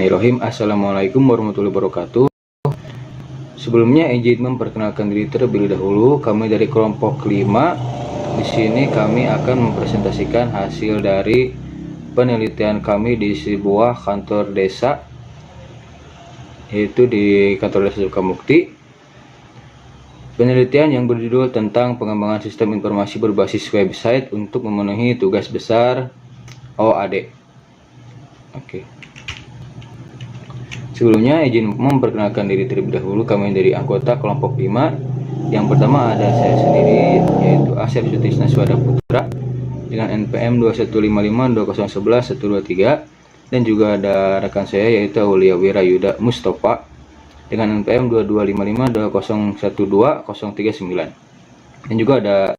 Bismillahirrahmanirrahim. Assalamualaikum warahmatullahi wabarakatuh. Sebelumnya izin memperkenalkan diri terlebih dahulu. Kami dari kelompok 5. Di sini kami akan mempresentasikan hasil dari penelitian kami di sebuah kantor desa, yaitu di kantor desa Sukamukti. Penelitian yang berjudul tentang pengembangan sistem informasi berbasis website untuk memenuhi tugas besar OAD. Oke. Sebelumnya izin memperkenalkan diri terlebih dahulu. Kami dari anggota kelompok 5. Yang pertama ada saya sendiri, yaitu Asep Sutisna Swada Putra dengan NPM 21552011-123, dan juga ada rekan saya yaitu Aulia Wirayuda Mustafa dengan NPM 22552012-039, dan juga ada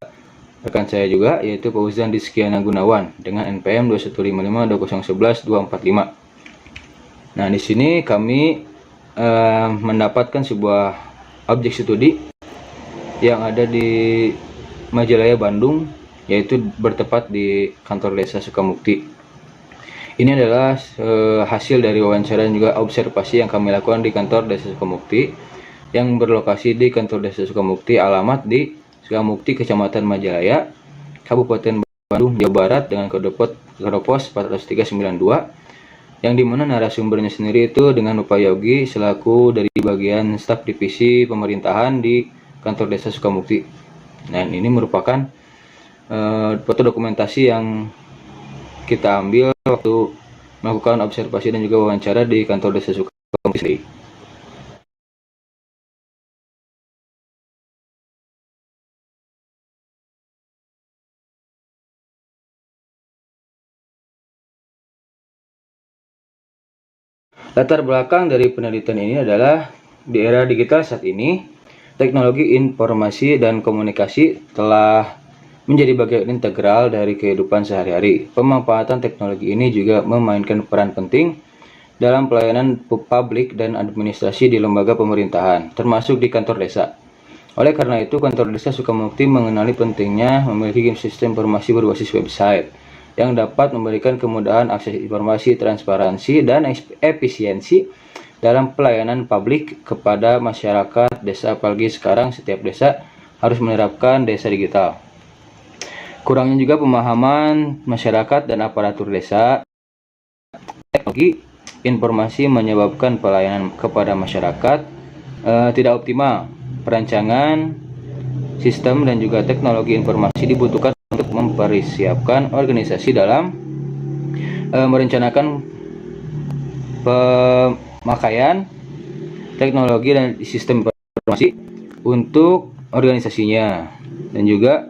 rekan saya juga yaitu Fauzan Rizkiana Gunawan dengan NPM 21552011-245. Nah, di sini kami mendapatkan sebuah objek studi yang ada di Majalaya, Bandung, yaitu bertepat di kantor desa Sukamukti. Ini adalah hasil dari wawancara dan juga observasi yang kami lakukan di kantor desa Sukamukti yang berlokasi di kantor desa Sukamukti, alamat di Sukamukti, Kecamatan Majalaya, Kabupaten Bandung, Jawa Barat, dengan kode pos 43992, yang dimana narasumbernya sendiri itu dengan Bapak Yogi selaku dari bagian staf divisi pemerintahan di kantor desa Sukamukti. Dan ini merupakan foto dokumentasi yang kita ambil waktu melakukan observasi dan juga wawancara di kantor desa Sukamukti. Latar belakang dari penelitian ini adalah di era digital saat ini, teknologi informasi dan komunikasi telah menjadi bagian integral dari kehidupan sehari-hari. Pemanfaatan teknologi ini juga memainkan peran penting dalam pelayanan publik dan administrasi di lembaga pemerintahan, termasuk di kantor desa. Oleh karena itu, kantor desa Sukamukti mengenali pentingnya memiliki sistem informasi berbasis website yang dapat memberikan kemudahan akses informasi, transparansi, dan efisiensi dalam pelayanan publik kepada masyarakat desa. Apalagi sekarang setiap desa harus menerapkan desa digital. Kurangnya juga pemahaman masyarakat dan aparatur desa teknologi informasi menyebabkan pelayanan kepada masyarakat tidak optimal. Perancangan sistem dan juga teknologi informasi dibutuhkan untuk mempersiapkan organisasi dalam merencanakan pemakaian teknologi dan sistem informasi untuk organisasinya, dan juga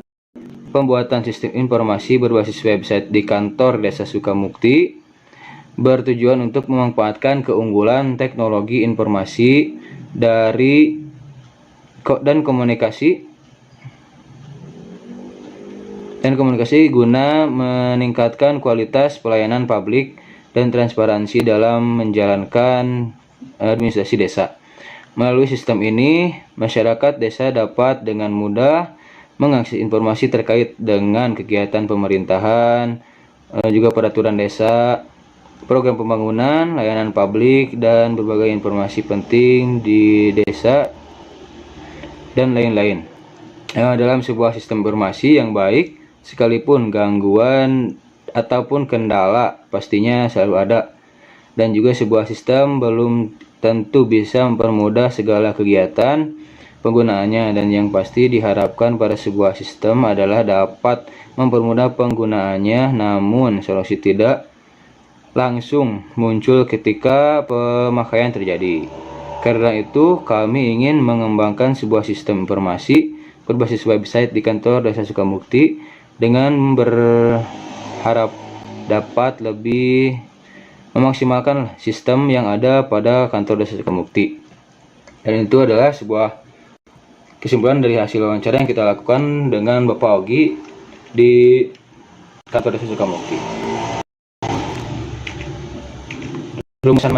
pembuatan sistem informasi berbasis website di kantor desa Sukamukti bertujuan untuk memanfaatkan keunggulan teknologi informasi dan komunikasi guna meningkatkan kualitas pelayanan publik dan transparansi dalam menjalankan administrasi desa. Melalui sistem ini, masyarakat desa dapat dengan mudah mengakses informasi terkait dengan kegiatan pemerintahan, juga peraturan desa, program pembangunan, layanan publik, dan berbagai informasi penting di desa, dan lain-lain. Dalam sebuah sistem informasi yang baik, sekalipun gangguan ataupun kendala pastinya selalu ada, dan juga sebuah sistem belum tentu bisa mempermudah segala kegiatan penggunaannya, dan yang pasti diharapkan pada sebuah sistem adalah dapat mempermudah penggunaannya, namun solusi tidak langsung muncul ketika pemakaian terjadi. Karena itu kami ingin mengembangkan sebuah sistem informasi berbasis website di kantor desa Sukamukti dengan berharap dapat lebih memaksimalkan sistem yang ada pada kantor desa Sukamukti. Dan itu adalah sebuah kesimpulan dari hasil wawancara yang kita lakukan dengan Bapak Ogi di kantor desa Sukamukti. Rumusan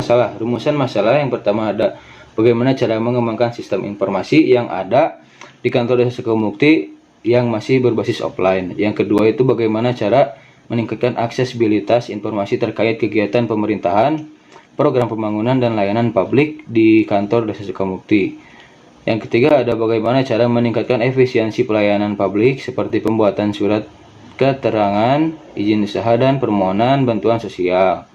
masalah yang pertama ada bagaimana cara mengembangkan sistem informasi yang ada di kantor desa Sukamukti yang masih berbasis offline. Yang kedua itu bagaimana cara meningkatkan aksesibilitas informasi terkait kegiatan pemerintahan program pembangunan dan layanan publik di kantor Desa Sukamukti. Yang ketiga ada bagaimana cara meningkatkan efisiensi pelayanan publik seperti pembuatan surat keterangan, izin usaha, dan permohonan bantuan sosial.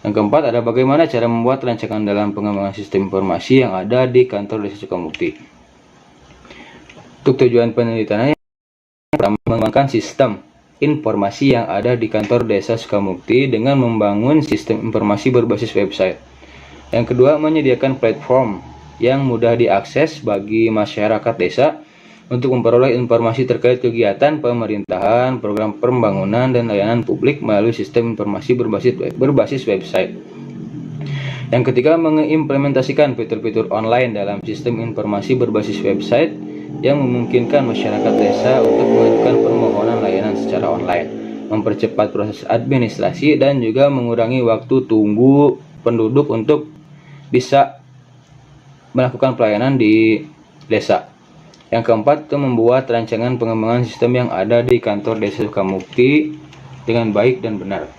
Yang keempat ada bagaimana cara membuat rancangan dalam pengembangan sistem informasi yang ada di kantor Desa Sukamukti. Untuk tujuan penelitiannya, mengembangkan sistem informasi yang ada di kantor Desa Sukamukti dengan membangun sistem informasi berbasis website. Yang kedua, menyediakan platform yang mudah diakses bagi masyarakat desa untuk memperoleh informasi terkait kegiatan pemerintahan, program pembangunan, dan layanan publik melalui sistem informasi berbasis website. Yang ketiga, mengimplementasikan fitur-fitur online dalam sistem informasi berbasis website yang memungkinkan masyarakat desa untuk mengajukan permohonan layanan secara online, mempercepat proses administrasi, dan juga mengurangi waktu tunggu penduduk untuk bisa melakukan pelayanan di desa. Yang keempat, itu membuat rancangan pengembangan sistem yang ada di kantor Desa Sukamukti dengan baik dan benar.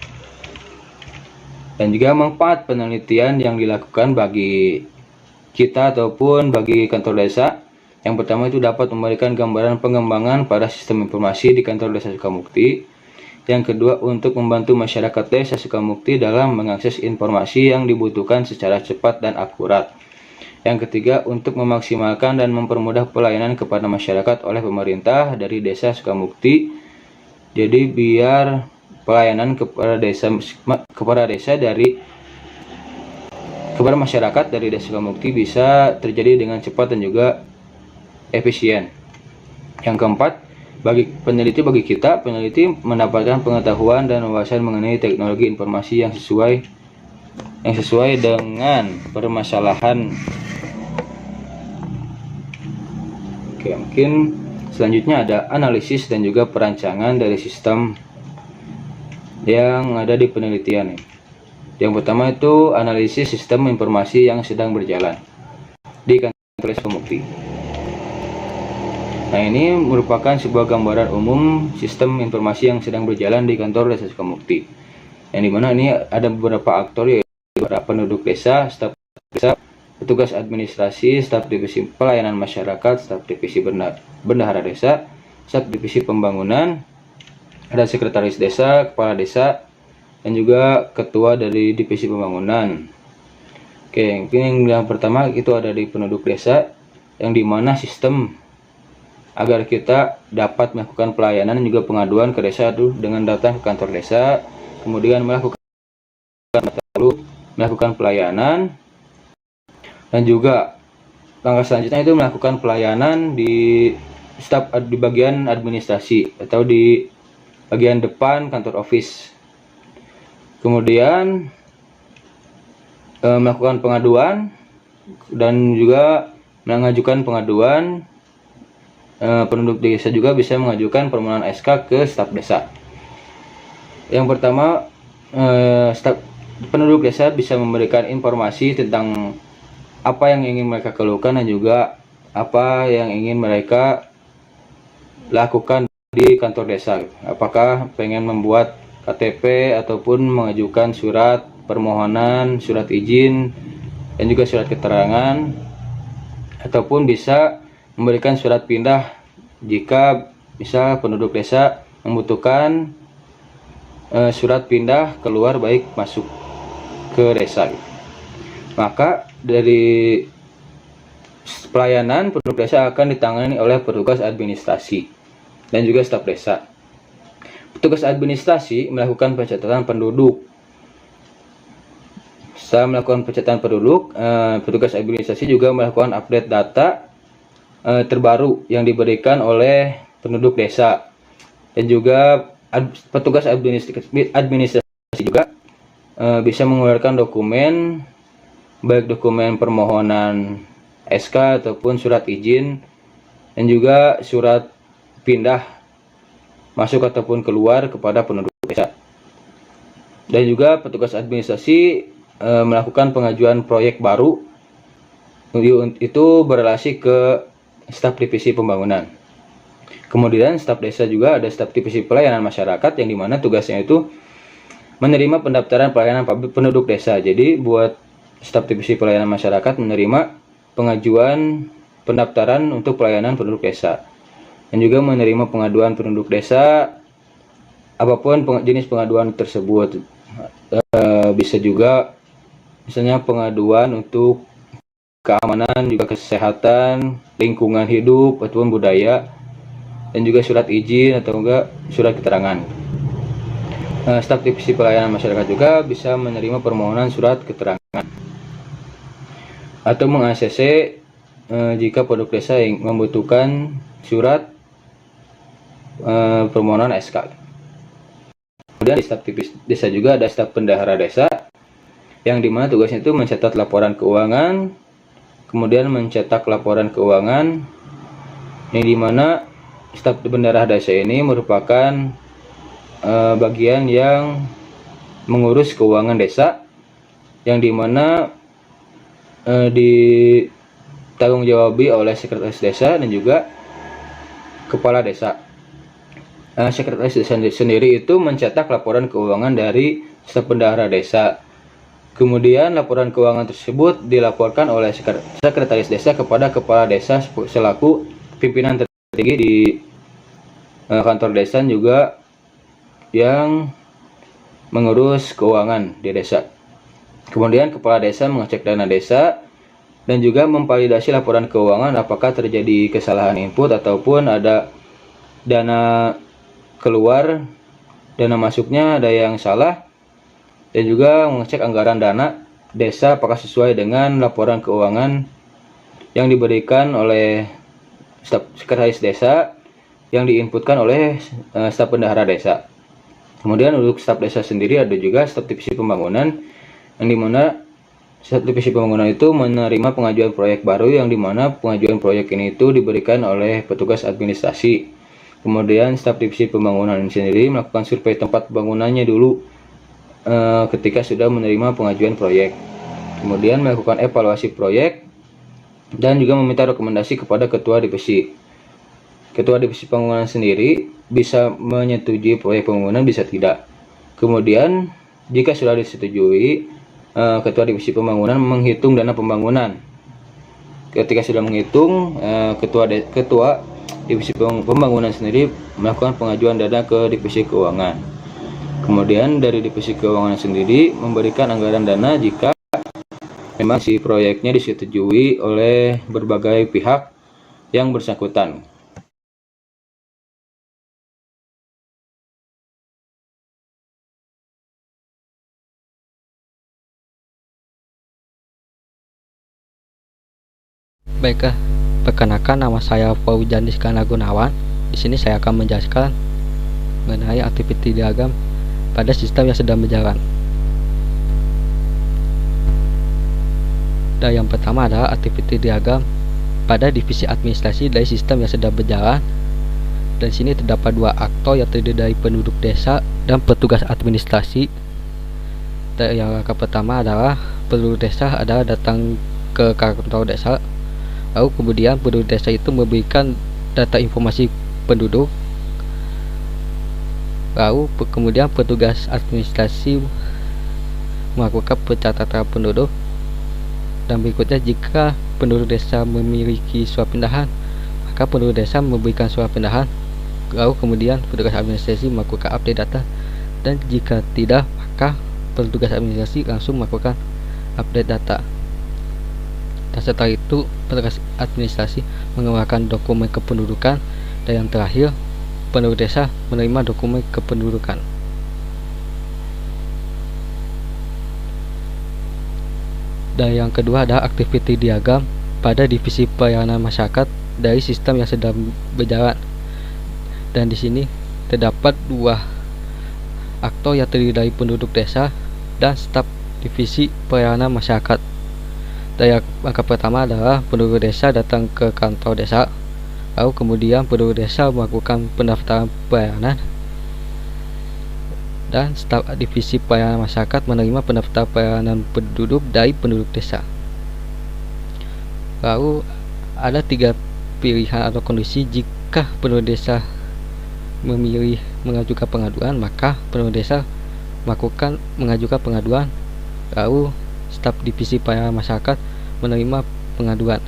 Dan juga manfaat penelitian yang dilakukan bagi kita ataupun bagi kantor desa. Yang pertama itu dapat memberikan gambaran pengembangan pada sistem informasi di kantor Desa Sukamukti. Yang kedua, untuk membantu masyarakat Desa Sukamukti dalam mengakses informasi yang dibutuhkan secara cepat dan akurat. Yang ketiga, untuk memaksimalkan dan mempermudah pelayanan kepada masyarakat oleh pemerintah dari Desa Sukamukti. Jadi biar pelayanan kepada masyarakat dari Desa Sukamukti bisa terjadi dengan cepat dan juga efisien. Yang keempat, bagi peneliti mendapatkan pengetahuan dan wawasan mengenai teknologi informasi yang sesuai dengan permasalahan. Oke, mungkin selanjutnya ada analisis dan juga perancangan dari sistem yang ada di penelitian. Yang pertama itu analisis sistem informasi yang sedang berjalan di kantor Desa Sukamukti. Nah, ini merupakan sebuah gambaran umum sistem informasi yang sedang berjalan di kantor Desa Sukamukti. Yang dimana ini ada beberapa aktor, yaitu para penduduk desa, staf desa, petugas administrasi, staf divisi pelayanan masyarakat, staf divisi bendahara desa, staf divisi pembangunan, ada sekretaris desa, kepala desa, dan juga ketua dari divisi pembangunan. Oke, yang pertama itu ada di penduduk desa, yang dimana sistem agar kita dapat melakukan pelayanan dan juga pengaduan ke desa itu dengan datang ke kantor desa, kemudian melakukan pelayanan, dan juga langkah selanjutnya itu melakukan pelayanan di bagian administrasi atau di bagian depan kantor office. Kemudian melakukan pengaduan dan juga mengajukan pengaduan. Penduduk desa juga bisa mengajukan permohonan SK ke staf desa. Yang pertama, penduduk desa bisa memberikan informasi tentang apa yang ingin mereka keluhkan dan juga apa yang ingin mereka lakukan di kantor desa. Apakah pengen membuat KTP ataupun mengajukan surat permohonan, surat izin, dan juga surat keterangan, ataupun bisa memberikan surat pindah jika misal penduduk desa membutuhkan surat pindah keluar baik masuk ke desa. Maka dari pelayanan penduduk desa akan ditangani oleh petugas administrasi dan juga staf desa. Petugas administrasi melakukan pencatatan penduduk. Setelah melakukan pencatatan penduduk, petugas administrasi juga melakukan update data terbaru yang diberikan oleh penduduk desa, dan juga petugas administrasi juga bisa mengeluarkan dokumen, baik dokumen permohonan SK ataupun surat izin, dan juga surat pindah masuk ataupun keluar kepada penduduk desa. Dan juga petugas administrasi melakukan pengajuan proyek baru, itu berelasi ke staf divisi pembangunan. Kemudian staf desa juga ada staf divisi pelayanan masyarakat, yang dimana tugasnya itu menerima pendaftaran pelayanan publik penduduk desa. Jadi buat staf divisi pelayanan masyarakat menerima pengajuan pendaftaran untuk pelayanan penduduk desa, dan juga menerima pengaduan penduduk desa apapun jenis pengaduan tersebut. Bisa juga misalnya pengaduan untuk keamanan, juga kesehatan, lingkungan hidup ataupun budaya, dan juga surat izin atau enggak surat keterangan. Staf divisi pelayanan masyarakat juga bisa menerima permohonan surat keterangan atau meng-ACC jika penduduk desa yang membutuhkan surat permohonan SK. Kemudian di staf divisi desa juga ada staf bendahara desa, yang dimana tugasnya itu mencatat laporan keuangan, kemudian mencetak laporan keuangan, yang dimana staf bendahara desa ini merupakan bagian yang mengurus keuangan desa, yang dimana ditanggung jawabi oleh sekretaris desa dan juga kepala desa. Sekretaris desa sendiri itu mencetak laporan keuangan dari staf bendahara desa. Kemudian laporan keuangan tersebut dilaporkan oleh sekretaris desa kepada kepala desa selaku pimpinan tertinggi di kantor desa, juga yang mengurus keuangan di desa. Kemudian kepala desa mengecek dana desa dan juga memvalidasi laporan keuangan apakah terjadi kesalahan input ataupun ada dana keluar, dana masuknya ada yang salah, dan juga mengecek anggaran dana desa apakah sesuai dengan laporan keuangan yang diberikan oleh staf sekretaris desa yang diinputkan oleh staf bendahara desa. Kemudian untuk staf desa sendiri ada juga staf divisi pembangunan, yang dimana staf divisi pembangunan itu menerima pengajuan proyek baru, yang dimana pengajuan proyek ini itu diberikan oleh petugas administrasi. Kemudian staf divisi pembangunan sendiri melakukan survei tempat bangunannya dulu ketika sudah menerima pengajuan proyek. Kemudian melakukan evaluasi proyek dan juga meminta rekomendasi kepada ketua divisi. Ketua divisi pembangunan sendiri bisa menyetujui proyek pembangunan, bisa tidak. Kemudian jika sudah disetujui, ketua divisi pembangunan menghitung dana pembangunan. Ketika sudah menghitung, ketua divisi pembangunan sendiri melakukan pengajuan dana ke divisi keuangan. Kemudian dari divisi keuangan sendiri memberikan anggaran dana jika memang si proyeknya disetujui oleh berbagai pihak yang bersangkutan. Baiklah, perkenalkan nama saya Fauzan Rizkana Gunawan. Di sini saya akan menjelaskan mengenai aktiviti diagram pada sistem yang sedang berjalan. Dan yang pertama adalah aktiviti diagram pada divisi administrasi dari sistem yang sedang berjalan. Dan sini terdapat dua aktor yang terdiri dari penduduk desa dan petugas administrasi. Dan yang pertama adalah penduduk desa adalah datang ke kantor desa. Lalu kemudian penduduk desa itu memberikan data informasi penduduk. Lalu kemudian petugas administrasi melakukan pencatatan penduduk. Dan berikutnya, jika penduduk desa memiliki surat pindahan, maka penduduk desa memberikan surat pindahan. Lalu kemudian petugas administrasi melakukan update data. Dan jika tidak, maka petugas administrasi langsung melakukan update data. Dan setelah itu petugas administrasi mengeluarkan dokumen kependudukan, dan yang terakhir penduduk desa menerima dokumen kependudukan. Dan yang kedua adalah aktiviti diagram pada divisi pelayanan masyarakat dari sistem yang sedang berjalan. Dan di sini terdapat dua aktor yang terdiri dari penduduk desa dan staf divisi pelayanan masyarakat. Dan yang pertama adalah penduduk desa datang ke kantor desa. Lalu kemudian penduduk desa melakukan pendaftaran pelayanan, dan staf divisi pelayanan masyarakat menerima pendaftaran pelayanan penduduk dari penduduk desa. Lalu ada tiga pilihan atau kondisi jika penduduk desa memilih mengajukan pengaduan, maka penduduk desa mengajukan pengaduan, lalu staf divisi pelayanan masyarakat menerima pengaduan.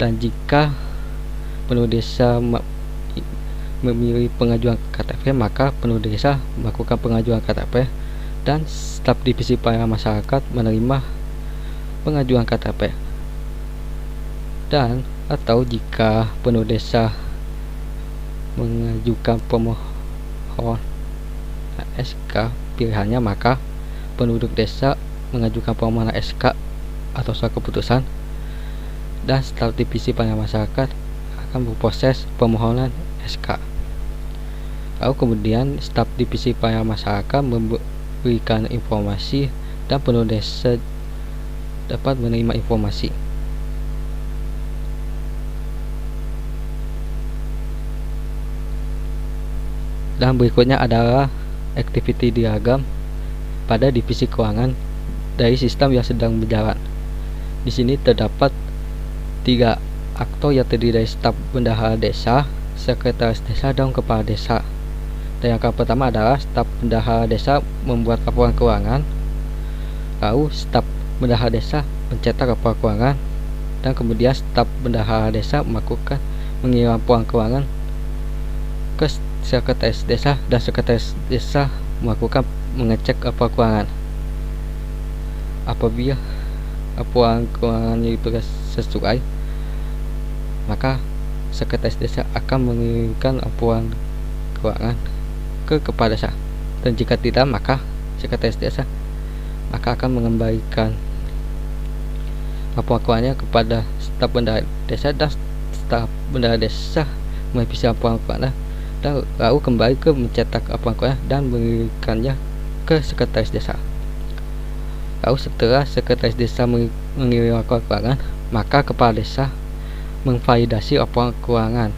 Dan jika penduduk desa memilih pengajuan KTP, maka penduduk desa melakukan pengajuan KTP dan staf divisi pelayanan masyarakat menerima pengajuan KTP. Dan atau jika penduduk desa mengajukan pemohon SK pilihannya, maka penduduk desa mengajukan permohonan SK atau surat keputusan, dan staf divisi pelayanan masyarakat akan berproses permohonan SK. Lalu kemudian staf divisi pelayanan masyarakat memberikan informasi dan penduduk desa dapat menerima informasi. Dan berikutnya adalah activity diagram pada divisi keuangan dari sistem yang sedang berjalan. Di sini terdapat 3 aktor yang terdiri dari staf bendahara desa, sekretaris desa, dan kepala desa. Dan yang pertama adalah staf bendahara desa membuat laporan keuangan, lalu staf bendahara desa mencetak laporan keuangan, dan kemudian staf bendahara desa mengirim laporan keuangan ke sekretaris desa, dan sekretaris desa mengecek laporan keuangan. Apabila laporan keuangannya itu sesuai, maka sekretaris desa akan mengirimkan laporan keuangan ke kepala desa, dan jika tidak, maka sekretaris desa akan mengembalikan laporan keuangannya kepada staf bendahara desa, dan staf bendahara desa merevisi laporan keuangan dan lalu kembali ke mencetak laporan keuangan dan mengirimkannya ke sekretaris desa. Lalu setelah sekretaris desa mengirim laporan keuangan, maka kepala desa memvalidasi laporan keuangan.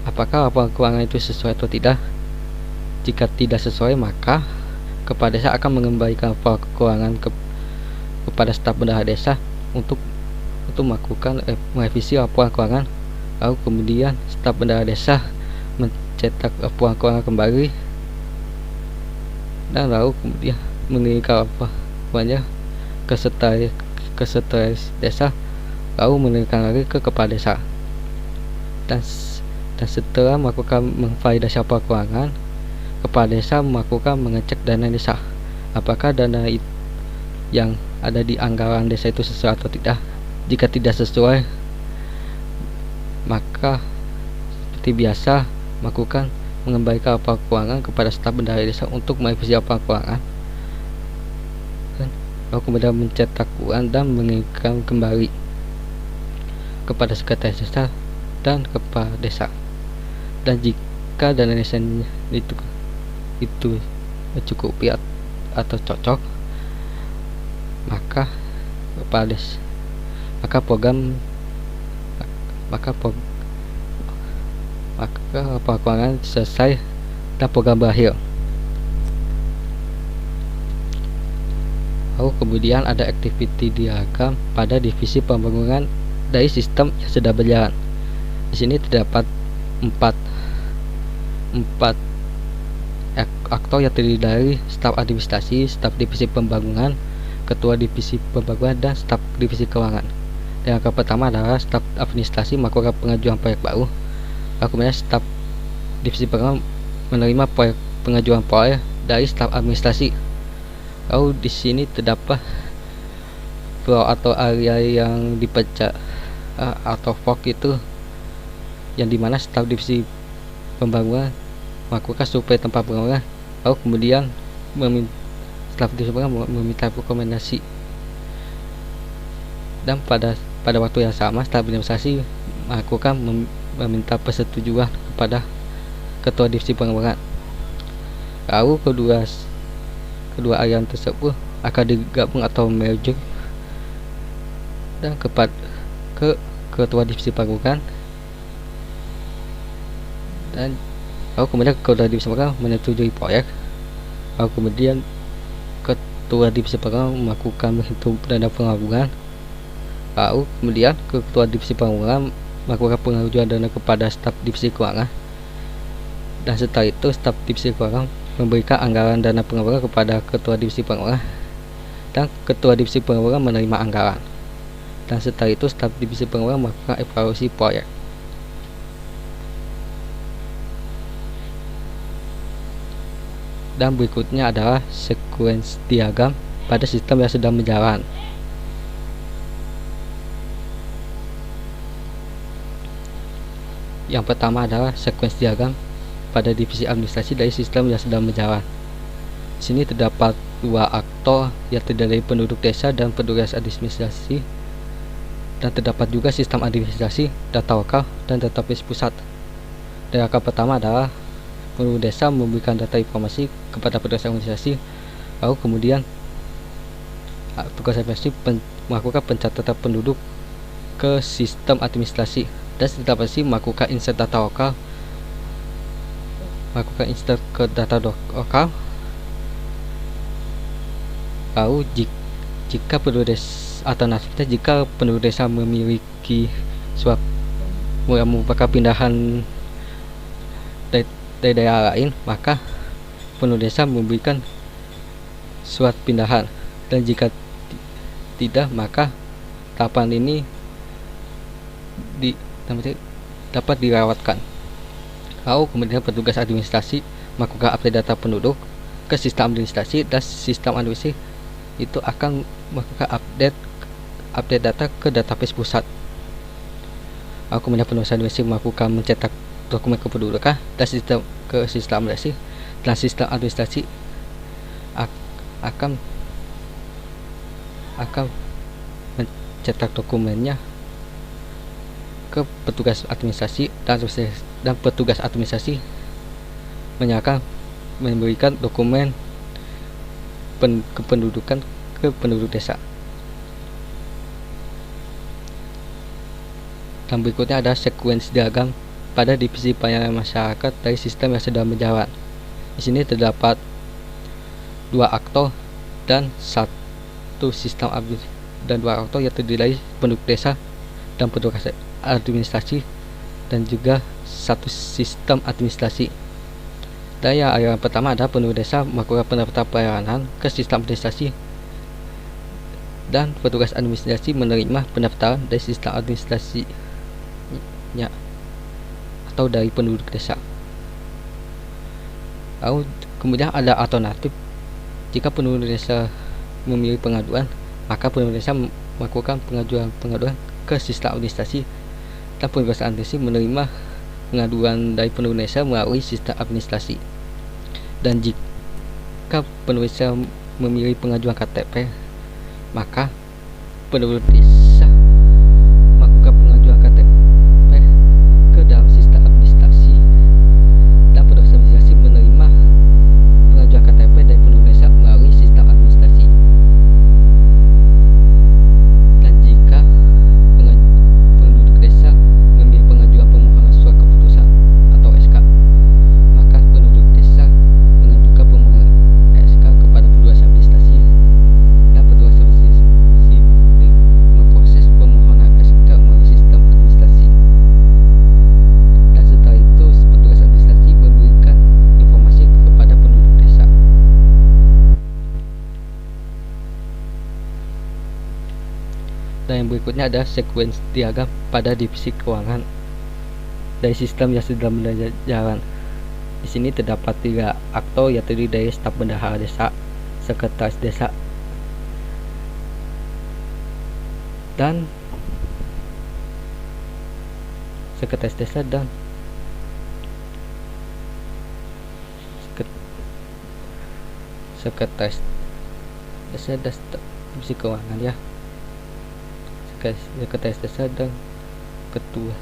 Apakah laporan keuangan itu sesuai atau tidak? Jika tidak sesuai, maka kepala desa akan mengembalikan laporan keuangan kepada staf bendahara desa untuk melakukan merevisi laporan keuangan. Lalu kemudian staf bendahara desa mencetak laporan keuangan kembali, dan lalu kemudian mengirimkan laporannya ke sekretaris desa, lalu mengirimkan lagi ke kepala desa. Dan setelah melakukan memvalidasi laporan keuangan, kepala desa mengecek dana desa, apakah dana yang ada di anggaran desa itu sesuai atau tidak. Jika tidak sesuai, maka seperti biasa mengembalikan laporan keuangan kepada staf bendahara desa untuk merevisi laporan keuangan, lalu kemudian mencetak uang dan mengirimkan kembali kepada sekretaris desa dan kepala desa. Dan jika dana desa itu mencukupi atau cocok, maka laporan keuangan selesai dan program berakhir. Lalu kemudian ada activity diagram pada divisi pembangunan dari sistem yang sudah berjalan. Di sini terdapat 4 aktor yang terdiri dari staf administrasi, staf divisi pembangunan, ketua divisi pembangunan, dan staf divisi keuangan. Dan yang pertama adalah staf administrasi melakukan pengajuan proyek baru. Lalu kemudian staf divisi pembangunan menerima pengajuan proyek dari staf administrasi. Lalu di sini terdapat floor atau area yang dipecah atau fork itu, yang dimana staf divisi pembangunan melakukan survei tempat pembangunan, lalu kemudian staf divisi pembangunan meminta rekomendasi. Dan pada waktu yang sama, staf administrasi meminta persetujuan kepada ketua divisi pengembangan. Lalu kedua area tersebut akan digabung atau merge dan ke ketua divisi pengembangan, dan lalu kemudian ketua divisi pengembangan menyetujui proyek. Lalu kemudian ketua divisi pengembangan melakukan menghitung dana penggabungan. Lalu kemudian ketua divisi pengembangan melakukan pengajuan dana kepada staf divisi keuangan, dan setelah itu staf divisi keuangan memberikan anggaran dana pengembangan kepada ketua divisi pengembangan, dan ketua divisi pengembangan menerima anggaran. Dan setelah itu staf divisi pengembangan melakukan evaluasi proyek. Dan berikutnya adalah sequence diagram pada sistem yang sedang berjalan. Yang pertama adalah sequence diagram pada divisi administrasi dari sistem yang sedang berjalan. Di sini terdapat dua aktor yang terdiri dari penduduk desa dan petugas administrasi, dan terdapat juga sistem administrasi, data lokal, dan database pusat. Dan aktor pertama adalah penduduk desa memberikan data informasi kepada petugas administrasi, lalu kemudian petugas administrasi melakukan pencatatan penduduk ke sistem administrasi, dan sistem administrasi melakukan insert data lokal, ke data lokal. Lalu jika penduduk desa, alternatifnya jika penduduk desa memiliki suatu merupakan pindahan dari daerah lain, maka penduduk desa memberikan surat pindahan, dan jika tidak, maka tahapan ini dapat dirawatkan. Lalu kemudian petugas administrasi melakukan update data penduduk ke sistem administrasi, dan sistem administrasi itu akan melakukan update data ke database pusat. Lalu kemudian petugas administrasi melakukan mencetak dokumen kependudukan dan sistem administrasi, dan sistem administrasi akan mencetak dokumennya ke petugas administrasi, dan petugas administrasi memberikan dokumen kependudukan ke penduduk desa. Dan berikutnya ada sequence diagram pada divisi pelayanan masyarakat dari sistem yang sedang berjalan. Di sini terdapat dua aktor dan satu sistem dan dua aktor yang terdiri dari penduduk desa dan petugas administrasi, dan juga satu sistem administrasi. Dan yang pertama adalah penduduk desa melakukan pendaftaran pelayanan ke sistem administrasi, dan petugas administrasi menerima pendaftaran dari sistem administrasinya atau dari penduduk desa. Lalu kemudian ada alternatif, jika penduduk desa memilih pengaduan, maka penduduk desa melakukan pengaduan ke sistem administrasi, dan petugas administrasi menerima pengaduan dari penduduk desa melalui sistem administrasi. Dan jika penduduk desa memilih pengajuan KTP, maka penduduk desa melakukan pengajuan KTP ke dalam sistem administrasi, dan petugas administrasi menerima pengajuan KTP dari penduduk desa melalui sistem administrasi. Dan jika penduduk desa memilih pengajuan permohonan surat keputusan atau SK, maka penduduk desa mengajukan permohonan SK kepada petugas administrasi, dan petugas administrasi memproses permohonan SK melalui sistem administrasi. Dan setelah itu petugas administrasi memberikan informasi kepada penduduk desa. Dan yang berikutnya ada sequence diagram pada divisi keuangan dari sistem yang sedang berjalan. Di sini terdapat 3 aktor yang terdiri dari staf bendahara desa, sekretaris desa, dan sekretaris desa dan sekretaris desa dan staf divisi keuangan ya. Sekretaris desa dan ketua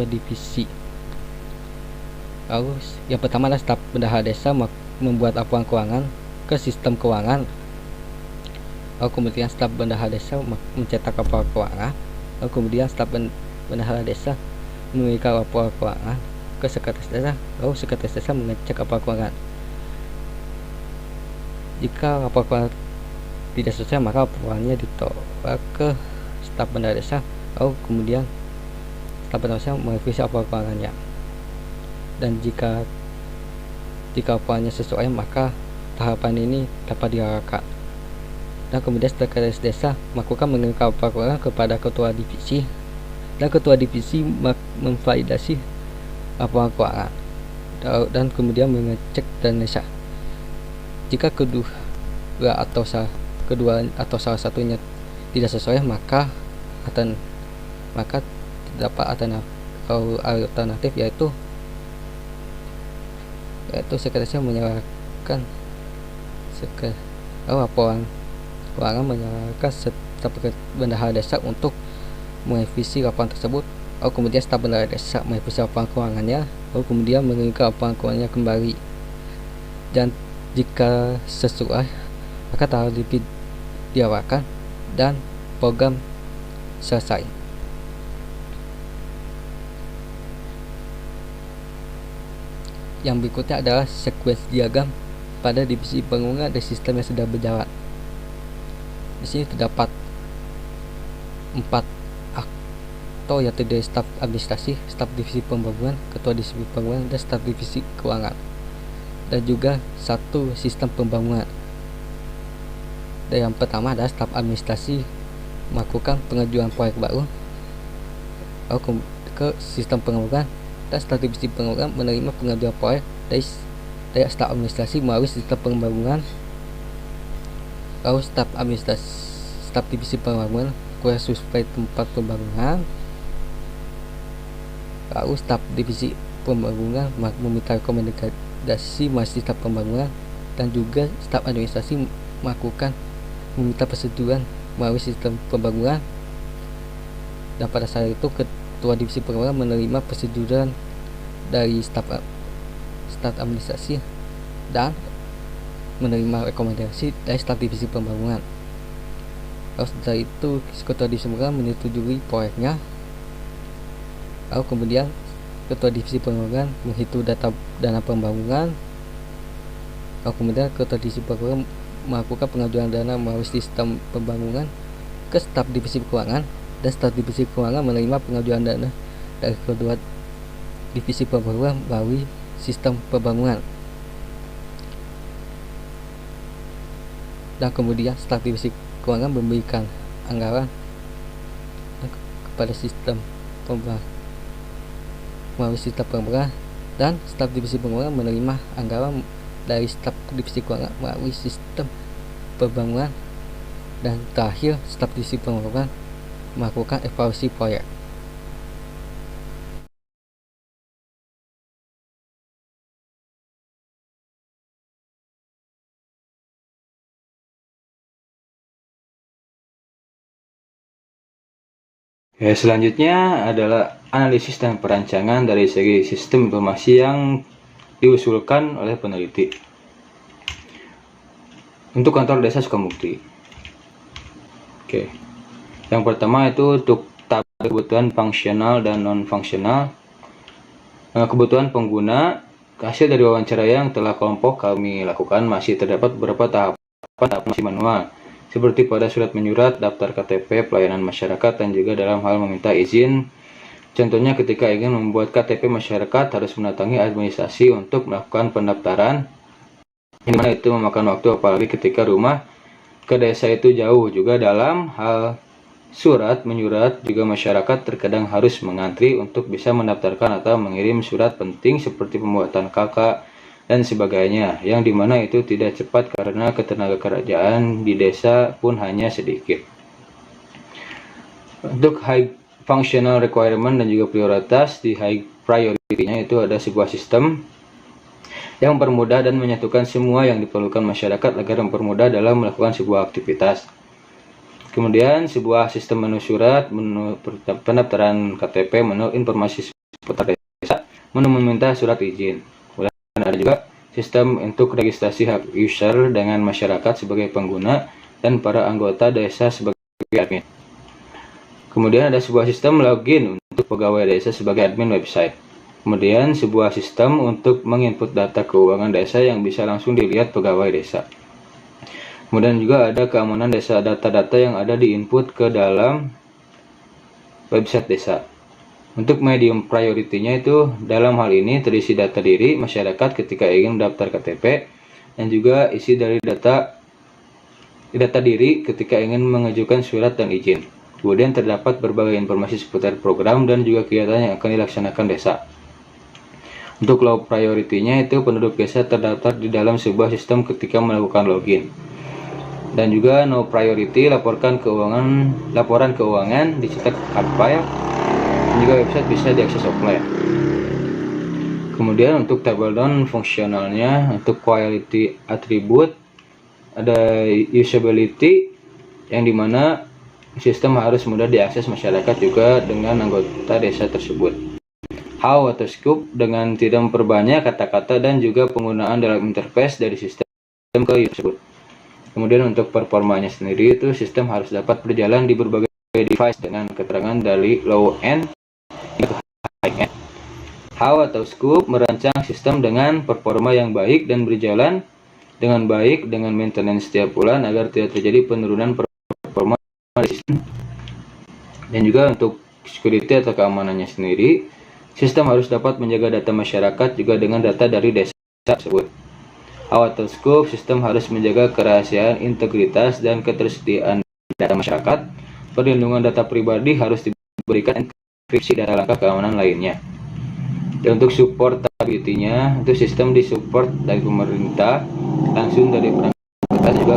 divisi. Lalu yang pertama adalah staf bendahara desa membuat laporan keuangan ke sistem keuangan. Lalu kemudian staf bendahara desa mencetak laporan keuangan. Lalu kemudian staf bendahara desa memberikan laporan keuangan ke sekretaris desa. Lalu sekretaris desa mengecek laporan keuangan. Jika laporan keuangan tidak selesai, maka laporannya ditolak ke staf bendahara desa. Lalu kemudian tahapan desa merevisi laporan keuangannya. Dan jika laporannya sesuai, maka tahapan ini dapat diarahkan. Dan kemudian sekretaris desa melakukan mengirimkan laporan keuangan kepada ketua divisi, dan ketua divisi memvalidasi laporan keuangan dan kemudian mengecek dana desa. Jika kedua atau salah satunya tidak sesuai, maka terdapat alternatif yaitu sekretarisnya menyerahkan laporan keuangan, menyerahkan staf bendahara desa untuk merevisi laporan tersebut. Lalu kemudian staf bendahara desa merevisi laporan keuangannya, lalu kemudian mengirimkan laporan keuangannya kembali. Dan jika sesuai, maka tahap diarahkan dan program selesai. Yang berikutnya adalah sequence diagram pada divisi pengguna dan sistem yang sudah berjalan. Di sini terdapat 4 aktor, yaitu dari staf administrasi, staf divisi pembangunan, ketua divisi pembangunan, dan staf divisi keuangan, dan juga 1 sistem pembangunan. Dan yang pertama adalah staf administrasi melakukan pengajuan proyek baru lalu ke sistem pembangunan, dan staf divisi pembangunan menerima pengajuan proyek dari staf administrasi melalui sistem pembangunan. Lalu staf divisi pembangunan kursus survei tempat pembangunan. Lalu staf divisi pembangunan meminta rekomendasi masih staf pembangunan, dan juga staf administrasi meminta persetujuan melalui sistem pembangunan. Dan pada saat itu ketua divisi pembangunan menerima persetujuan dari staf administrasi dan menerima rekomendasi dari staf divisi pembangunan. Lalu setelah itu ketua divisi pembangunan menyetujui proyeknya. Lalu kemudian ketua divisi pembangunan menghitung dana pembangunan. Lalu kemudian ketua divisi pembangunan melakukan pengajuan dana melalui sistem pembangunan ke staf divisi keuangan, dan staf divisi keuangan menerima pengajuan dana dari kedua divisi pembangunan melalui sistem pembangunan. Dan kemudian staf divisi keuangan memberikan anggaran kepada sistem pembangunan melalui sistem pembangunan, dan staf divisi pembangunan menerima anggaran dari staf divisi keuangan melalui sistem pembangunan. Dan terakhir, staf divisi pembangunan melakukan evaluasi proyek. Selanjutnya adalah analisis dan perancangan dari segi sistem informasi yang diusulkan oleh peneliti untuk kantor desa Sukamukti. Oke, yang pertama itu untuk tahap kebutuhan fungsional dan non fungsional. Kebutuhan pengguna, hasil dari wawancara yang telah kelompok kami lakukan masih terdapat beberapa tahapan masih manual, seperti pada surat menyurat, daftar KTP, pelayanan masyarakat, dan juga dalam hal meminta izin. Contohnya ketika ingin membuat KTP masyarakat harus mendatangi administrasi untuk melakukan pendaftaran, yang mana itu memakan waktu, apalagi ketika rumah ke desa itu jauh. Juga dalam hal surat menyurat juga masyarakat terkadang harus mengantri untuk bisa mendaftarkan atau mengirim surat penting seperti pembuatan KK dan sebagainya, yang dimana itu tidak cepat karena ketenagakerjaan di desa pun hanya sedikit. Untuk high functional requirement dan juga prioritas, di high priority-nya itu ada sebuah sistem yang mempermudah dan menyatukan semua yang diperlukan masyarakat agar mempermudah dalam melakukan sebuah aktivitas. Kemudian sebuah sistem menu surat, menu pendaftaran KTP, menu informasi seputar desa, menu meminta surat izin. Kemudian ada juga sistem untuk registrasi hak user dengan masyarakat sebagai pengguna dan para anggota desa sebagai admin. Kemudian ada sebuah sistem login untuk pegawai desa sebagai admin website. Kemudian sebuah sistem untuk menginput data keuangan desa yang bisa langsung dilihat pegawai desa. Kemudian juga ada keamanan desa, data-data yang ada diinput ke dalam website desa. Untuk medium priority-nya itu dalam hal ini terisi data diri masyarakat ketika ingin mendaftar KTP dan juga isi dari data diri ketika ingin mengajukan surat dan izin. Kemudian terdapat berbagai informasi seputar program dan juga kegiatan yang akan dilaksanakan desa. Untuk low priority-nya itu penduduk desa terdaftar di dalam sebuah sistem ketika melakukan login. Dan juga no priority laporan keuangan dicetak hard file. Juga website bisa diakses offline. Kemudian untuk table down fungsionalnya, untuk quality attribute ada usability yang dimana sistem harus mudah diakses masyarakat juga dengan anggota desa tersebut. How atau scope dengan tidak memperbanyak kata-kata dan juga penggunaan dalam interface dari sistem ke user tersebut. Kemudian untuk performanya sendiri itu sistem harus dapat berjalan di berbagai device dengan keterangan dari low end ke high end. How atau scope merancang sistem dengan performa yang baik dan berjalan dengan baik dengan maintenance setiap bulan agar tidak terjadi penurunan performa sistem. Dan juga untuk security atau keamanannya sendiri, sistem harus dapat menjaga data masyarakat juga dengan data dari desa tersebut. How atau scope sistem harus menjaga kerahasiaan, integritas, dan ketersediaan data masyarakat. Perlindungan data pribadi harus diberikan enkripsi dan langkah keamanan lainnya. Dan untuk supportability-nya, itu sistem disupport dari pemerintah langsung dari perangkat juga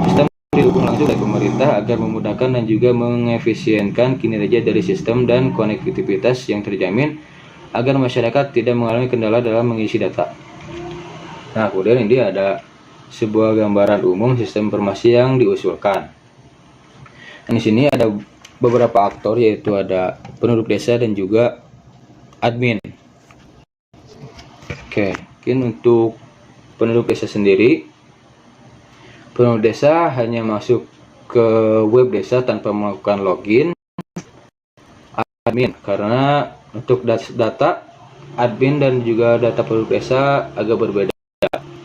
sistem didukung langsung dari pemerintah agar memudahkan dan juga mengefisienkan kinerja dari sistem dan konektivitas yang terjamin agar masyarakat tidak mengalami kendala dalam mengisi data. Nah, kemudian ini ada sebuah gambaran umum sistem informasi yang diusulkan. Dan di sini ada beberapa aktor, yaitu ada penduduk desa dan juga admin. Oke, mungkin untuk penduduk desa sendiri, penduduk desa hanya masuk ke web desa tanpa melakukan login admin, karena untuk data admin dan juga data penduduk desa agak berbeda.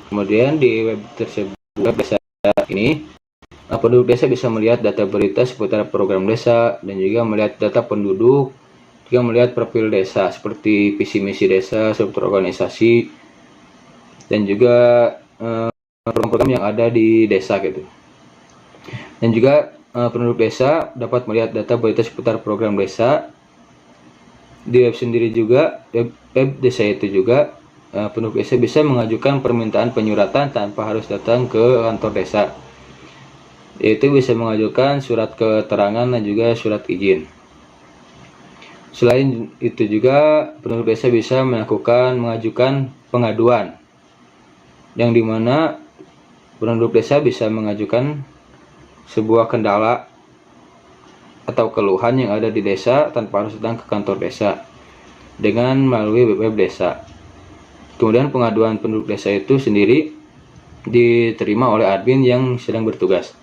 Kemudian di web tersebut, web desa ini, penduduk desa bisa melihat data berita seputar program desa dan juga melihat data penduduk, juga melihat profil desa seperti visi misi desa, struktur organisasi, dan juga program-program yang ada di desa gitu. Dan juga penduduk desa dapat melihat data berita seputar program desa di web sendiri juga. Web desa itu juga penduduk desa bisa mengajukan permintaan penyuratan tanpa harus datang ke kantor desa, yaitu bisa mengajukan surat keterangan dan juga surat izin. Selain itu juga penduduk desa bisa mengajukan pengaduan, yang dimana penduduk desa bisa mengajukan sebuah kendala atau keluhan yang ada di desa tanpa harus datang ke kantor desa dengan melalui web desa. Kemudian pengaduan penduduk desa itu sendiri diterima oleh admin yang sedang bertugas.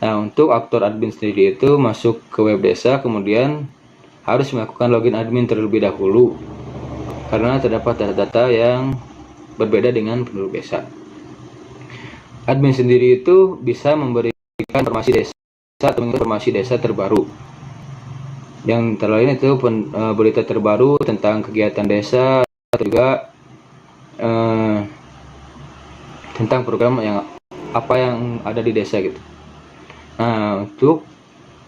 Nah, untuk aktor admin sendiri itu masuk ke web desa, kemudian harus melakukan login admin terlebih dahulu karena terdapat data-data yang berbeda dengan penduduk desa. Admin sendiri itu bisa memberikan informasi desa atau informasi desa terbaru. Yang terlain itu berita terbaru tentang kegiatan desa atau juga tentang program yang ada di desa gitu. Nah, untuk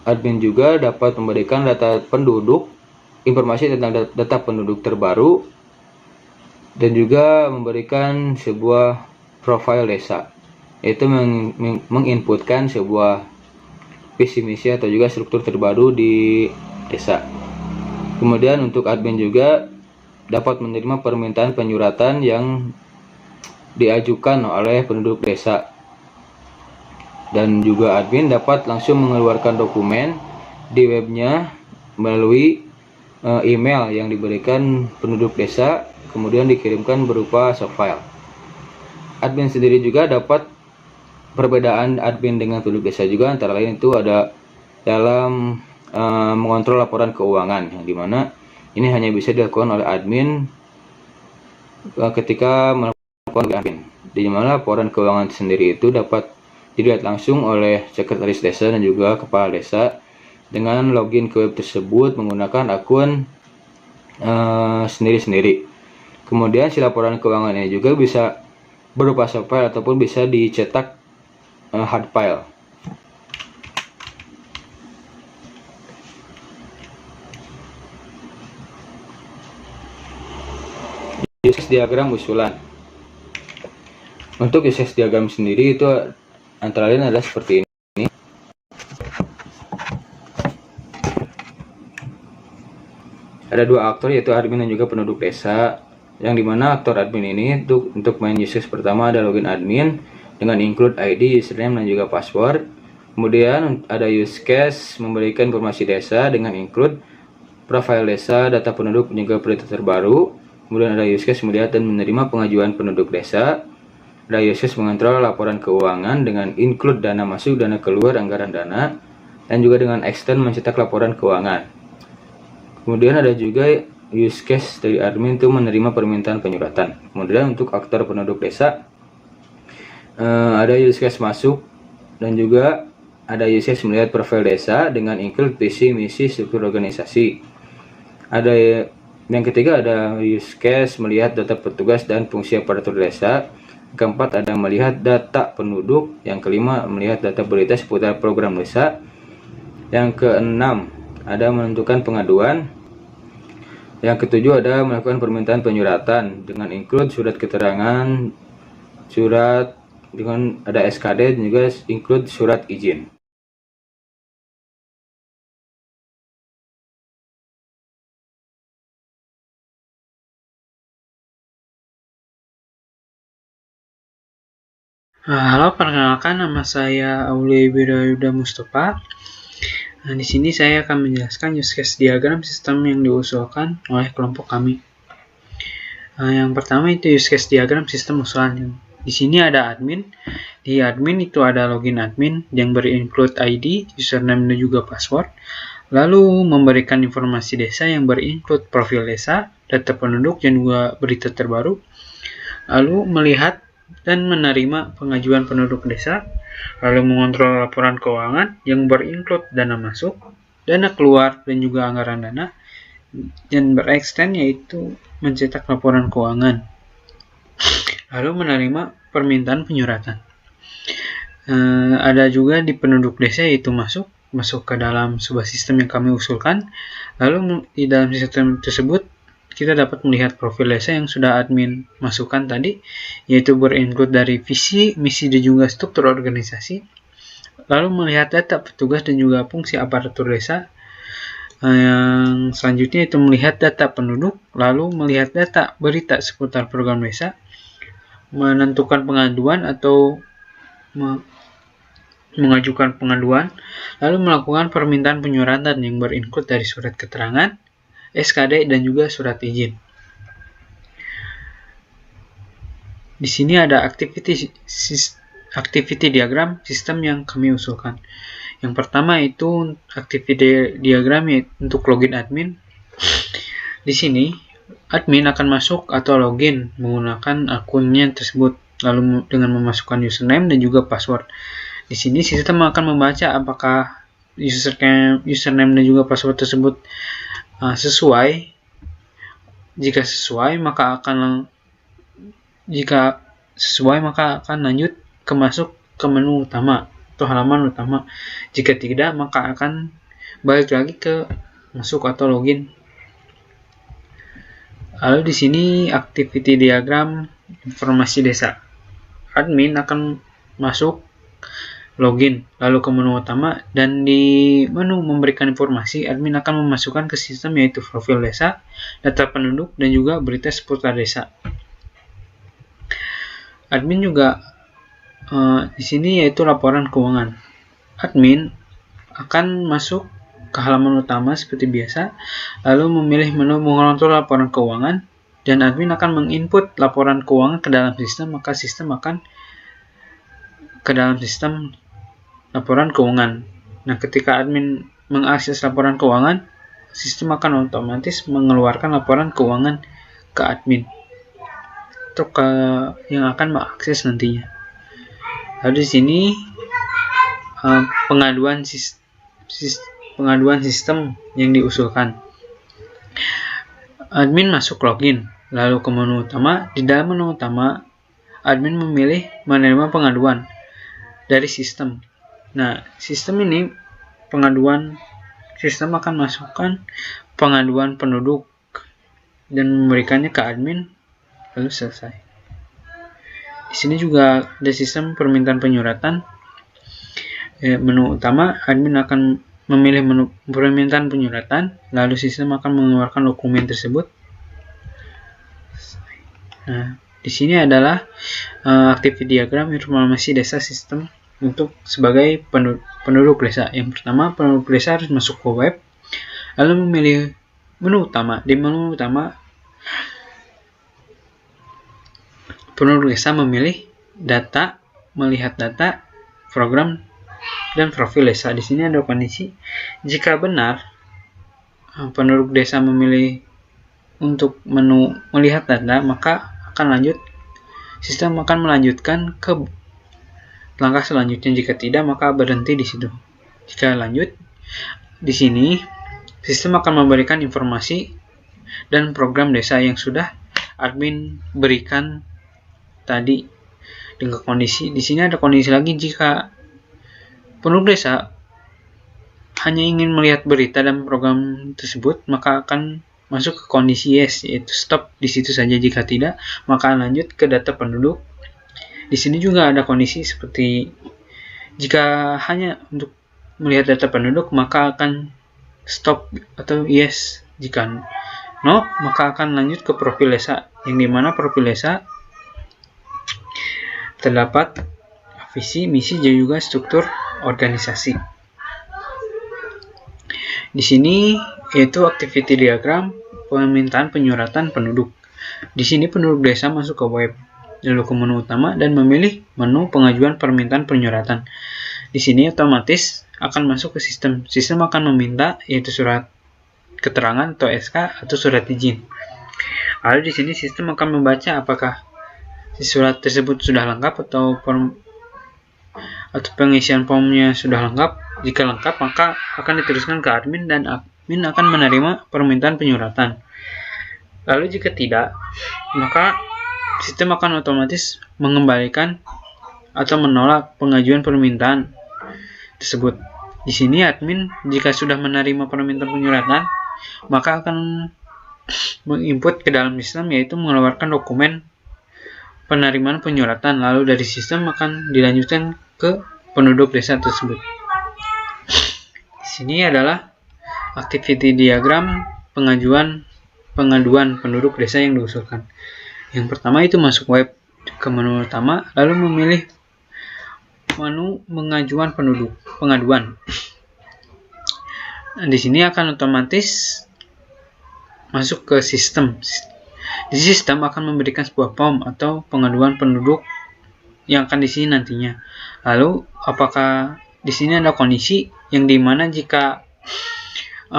admin juga dapat memberikan data penduduk, informasi tentang data penduduk terbaru, dan juga memberikan sebuah profil desa, yaitu menginputkan sebuah visi misi atau juga struktur terbaru di desa. Kemudian untuk admin juga dapat menerima permintaan penyuratan yang diajukan oleh penduduk desa. Dan juga admin dapat langsung mengeluarkan dokumen di webnya melalui email yang diberikan penduduk desa, kemudian dikirimkan berupa soft file. Admin sendiri juga dapat perbedaan admin dengan penduduk desa juga, antara lain itu ada dalam mengontrol laporan keuangan, yang dimana ini hanya bisa dilakukan oleh admin ketika melakukan admin, di mana laporan keuangan sendiri itu dapat dilihat langsung oleh sekretaris desa dan juga kepala desa dengan login ke web tersebut menggunakan akun sendiri-sendiri. Kemudian si laporan keuangannya juga bisa berupa soft file ataupun bisa dicetak hard file. Use case diagram usulan. Untuk use case diagram sendiri itu antara lain adalah seperti ini. Ada dua aktor, yaitu admin dan juga penduduk desa, yang dimana aktor admin ini untuk main use case pertama ada login admin dengan include ID, username, dan juga password. Kemudian ada use case memberikan informasi desa dengan include profil desa, data penduduk, dan juga berita terbaru. Kemudian ada use case melihat dan menerima pengajuan penduduk desa. Ada use case mengontrol laporan keuangan dengan include dana masuk, dana keluar, anggaran dana, dan juga dengan extend mencetak laporan keuangan. Kemudian ada juga use case dari admin itu menerima permintaan penyuratan. Kemudian untuk aktor penduduk desa ada use case masuk dan juga ada use case melihat profil desa dengan include visi, misi, struktur organisasi. Ada yang ketiga ada use case melihat data petugas dan fungsi aparatur desa. Keempat ada melihat data penduduk. Yang kelima melihat data berita seputar program desa. Yang keenam ada menentukan pengaduan. Yang ketujuh ada melakukan permintaan penyuratan dengan include surat keterangan, surat dengan ada SKD, dan juga include surat izin. Halo, perkenalkan nama saya Aulia Wirayuda Mustafa. Di sini saya akan menjelaskan use case diagram sistem yang diusulkan oleh kelompok kami. Yang pertama itu use case diagram sistem usulan. Di sini ada admin. Di admin itu ada login admin yang berinclude ID, username, dan juga password. Lalu memberikan informasi desa yang berinclude profil desa, data penduduk, dan juga berita terbaru. Lalu melihat dan menerima pengajuan penduduk desa, lalu mengontrol laporan keuangan yang berinclude dana masuk, dana keluar, dan juga anggaran dana, dan berextend yaitu mencetak laporan keuangan, lalu menerima permintaan penyuratan. Ada juga di penduduk desa yaitu masuk ke dalam sebuah sistem yang kami usulkan, lalu di dalam sistem tersebut kita dapat melihat profil desa yang sudah admin masukkan tadi, yaitu berinclude dari visi, misi, dan juga struktur organisasi. Lalu melihat data petugas dan juga fungsi aparatur desa. Yang selanjutnya itu melihat data penduduk, lalu melihat data berita seputar program desa, menentukan pengaduan atau mengajukan pengaduan, lalu melakukan permintaan penyuratan yang berinclude dari surat keterangan, SKD, dan juga surat izin. Di sini ada activity diagram sistem yang kami usulkan. Yang pertama itu activity diagram untuk login admin. Di sini admin akan masuk atau login menggunakan akunnya tersebut, lalu dengan memasukkan username dan juga password. Di sini sistem akan membaca apakah username dan juga password tersebut sesuai. Jika sesuai maka akan lanjut masuk ke menu utama atau halaman utama. Jika tidak maka akan balik lagi ke masuk atau login. Lalu di sini activity diagram informasi desa. Admin akan masuk login, lalu ke menu utama, dan di menu memberikan informasi, admin akan memasukkan ke sistem yaitu profil desa, data penduduk, dan juga berita seputar desa. Admin juga di sini yaitu laporan keuangan. Admin akan masuk ke halaman utama seperti biasa, lalu memilih menu mengontrol laporan keuangan, dan admin akan menginput laporan keuangan ke dalam sistem, maka sistem akan ke dalam sistem laporan keuangan. Nah, ketika admin mengakses laporan keuangan, sistem akan otomatis mengeluarkan laporan keuangan ke admin atau ke yang akan mengakses nantinya. Lalu di sini pengaduan pengaduan sistem yang diusulkan. Admin masuk login, lalu ke menu utama. Di dalam menu utama, admin memilih menerima pengaduan dari sistem. Nah, sistem ini sistem akan masukkan pengaduan penduduk dan memberikannya ke admin, lalu selesai. Di sini juga ada sistem permintaan penyuratan. Menu utama, admin akan memilih menu permintaan penyuratan, lalu sistem akan mengeluarkan dokumen tersebut. Nah, di sini adalah activity diagram informasi desa sistem untuk sebagai penduduk desa. Yang pertama, penduduk desa harus masuk ke web, lalu memilih menu utama. Di menu utama, penduduk desa memilih data, melihat data, program, dan profil desa. Di sini ada kondisi jika benar penduduk desa memilih untuk menu melihat data, maka sistem akan melanjutkan ke langkah selanjutnya. Jika tidak, maka berhenti di situ. Jika lanjut, di sini sistem akan memberikan informasi dan program desa yang sudah admin berikan tadi. Dengan kondisi di sini ada kondisi lagi, jika penduduk desa hanya ingin melihat berita dan program tersebut, maka akan masuk ke kondisi yes, yaitu stop di situ saja. Jika tidak, maka lanjut ke data penduduk. Di sini juga ada kondisi seperti jika hanya untuk melihat data penduduk, maka akan stop atau yes. Jika no, maka akan lanjut ke profil desa, yang dimana profil desa terdapat visi, misi, dan juga struktur organisasi. Di sini yaitu activity diagram permintaan penyuratan penduduk. Di sini penduduk desa masuk ke web, lalu ke menu utama dan memilih menu pengajuan permintaan penyuratan. Di sini otomatis akan masuk ke sistem. Sistem akan meminta yaitu surat keterangan atau SK atau surat izin. Lalu di sini sistem akan membaca apakah surat tersebut sudah lengkap atau pengisian formnya sudah lengkap. Jika lengkap, maka akan diteruskan ke admin dan admin akan menerima permintaan penyuratan. Lalu jika tidak, maka sistem akan otomatis mengembalikan atau menolak pengajuan permintaan tersebut. Di sini admin jika sudah menerima permintaan penyuratan, maka akan menginput ke dalam sistem, yaitu mengeluarkan dokumen penerimaan penyuratan, lalu dari sistem akan dilanjutkan ke penduduk desa tersebut. Di sini adalah activity diagram pengaduan penduduk desa yang diusulkan. Yang pertama itu masuk web ke menu utama, lalu memilih menu pengaduan. Di sini akan otomatis masuk ke sistem. Di sistem akan memberikan sebuah form atau pengaduan penduduk yang akan diisi nantinya. Lalu apakah di sini ada kondisi yang dimana jika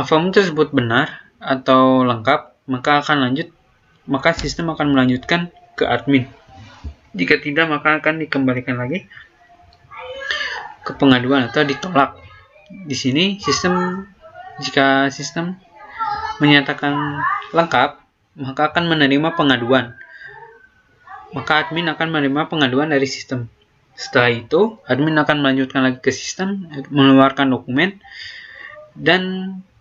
form tersebut benar atau lengkap, maka sistem akan melanjutkan ke admin. Jika tidak, maka akan dikembalikan lagi ke pengaduan atau ditolak. Di sini jika sistem menyatakan lengkap, maka akan menerima pengaduan. Maka admin akan menerima pengaduan dari sistem. Setelah itu, admin akan melanjutkan lagi ke sistem, mengeluarkan dokumen, dan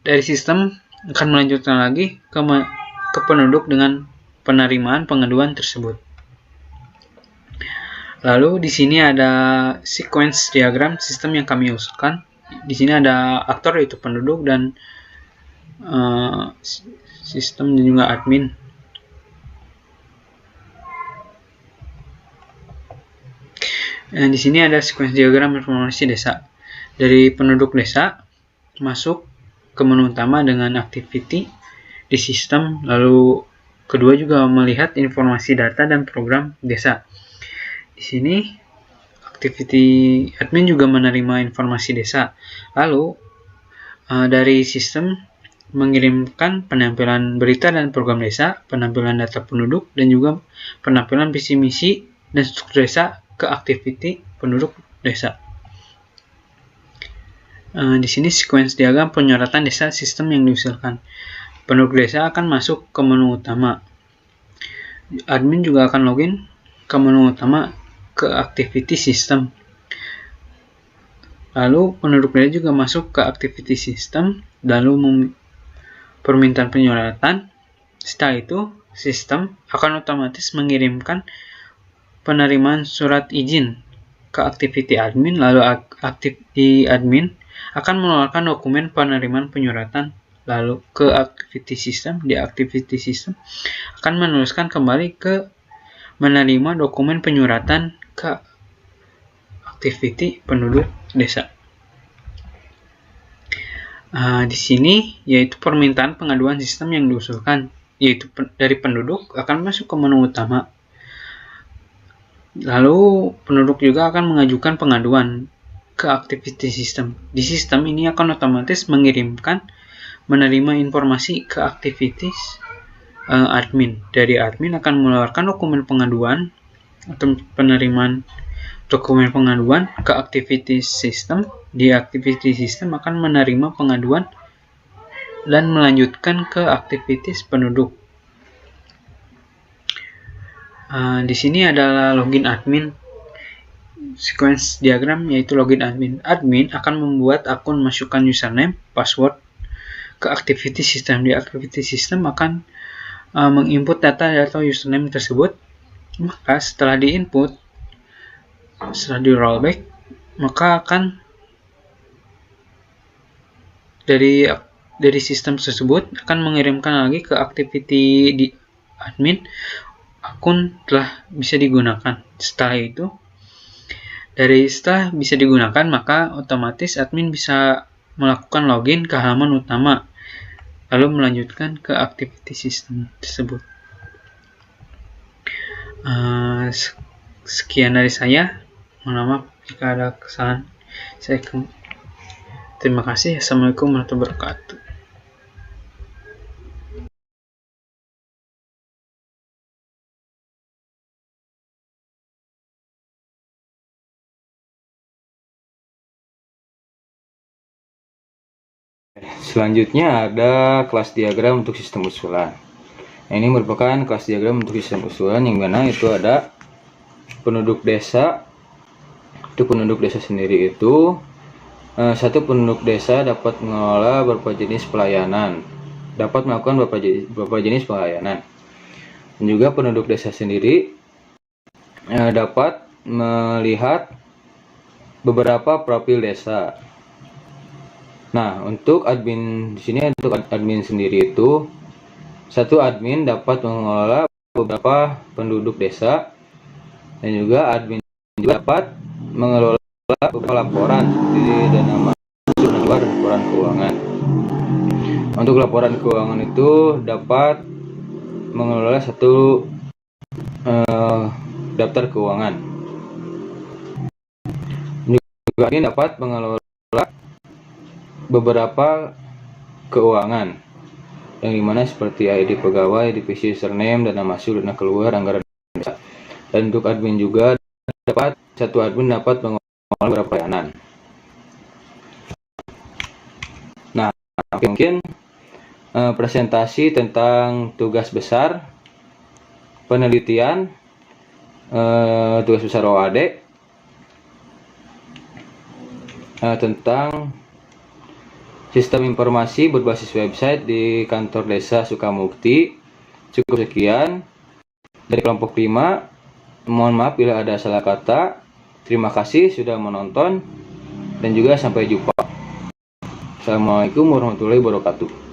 dari sistem akan melanjutkan lagi ke penduduk dengan penerimaan pengaduan tersebut. Lalu di sini ada sequence diagram sistem yang kami usulkan. Di sini ada aktor yaitu penduduk dan sistem dan juga admin. Dan di sini ada sequence diagram informasi desa. Dari penduduk desa masuk ke menu utama dengan activity di sistem, lalu kedua juga melihat informasi data dan program desa. Di sini activity admin juga menerima informasi desa. Lalu dari sistem mengirimkan penampilan berita dan program desa, penampilan data penduduk, dan juga penampilan visi misi dan struktur desa ke activity penduduk desa. Di sini sequence diagram penyoratan desa sistem yang diusulkan. Penduduk desa akan masuk ke menu utama. Admin juga akan login ke menu utama ke activity system. Lalu penduduk desa juga masuk ke activity system, lalu permintaan penyoratan. Setelah itu, sistem akan otomatis mengirimkan penerimaan surat izin ke activity admin, lalu activity admin akan mengeluarkan dokumen penerimaan penyoratan, lalu ke activity system. Di activity system akan menuliskan kembali ke menerima dokumen penyoratan ke activity penduduk desa. Di sini yaitu permintaan pengaduan sistem yang diusulkan, yaitu dari penduduk akan masuk ke menu utama. Lalu penduduk juga akan mengajukan pengaduan ke activity system. Di sistem ini akan otomatis menerima informasi ke activities admin. Dari admin akan mengeluarkan dokumen pengaduan atau penerimaan dokumen pengaduan ke activity system. Di activity system akan menerima pengaduan dan melanjutkan ke activities penduduk. Di sini adalah login admin. Sequence diagram yaitu login admin. Admin akan membuat akun, masukkan username, password ke activity system. Di activity system akan menginput data atau username tersebut. Maka setelah diinput, setelah di rollback, maka akan dari sistem tersebut akan mengirimkan lagi ke activity di admin. Akun telah bisa digunakan. Setelah itu, setelah bisa digunakan, maka otomatis admin bisa melakukan login ke halaman utama, lalu melanjutkan ke activity system tersebut. Sekian dari saya. Mohon maaf jika ada kesalahan. Terima kasih. Assalamualaikum warahmatullahi wabarakatuh. Selanjutnya ada kelas diagram untuk sistem usulan. Ini merupakan kelas diagram untuk sistem usulan yang mana itu ada penduduk desa. Untuk penduduk desa sendiri itu satu penduduk desa dapat mengelola beberapa jenis pelayanan, dapat melakukan beberapa jenis pelayanan. Dan juga penduduk desa sendiri dapat melihat beberapa profil desa. Nah, untuk admin di sini, untuk admin sendiri itu satu admin dapat mengelola beberapa penduduk desa, dan juga admin juga dapat mengelola beberapa laporan seperti dana masuk dan keluar dan laporan keuangan. Untuk laporan keuangan itu dapat mengelola satu daftar keuangan. Juga admin dapat mengelola beberapa keuangan yang dimana seperti ID pegawai, divisi username, dana masuk, dana keluar, anggaran desa. Dan untuk admin juga satu admin dapat mengelola beberapa pelayanan. Nah, mungkin presentasi tentang tugas besar penelitian, tugas besar OAD tentang sistem informasi berbasis website di kantor desa Sukamukti. Cukup sekian dari kelompok 5. Mohon maaf bila ada salah kata. Terima kasih sudah menonton dan juga sampai jumpa. Assalamualaikum warahmatullahi wabarakatuh.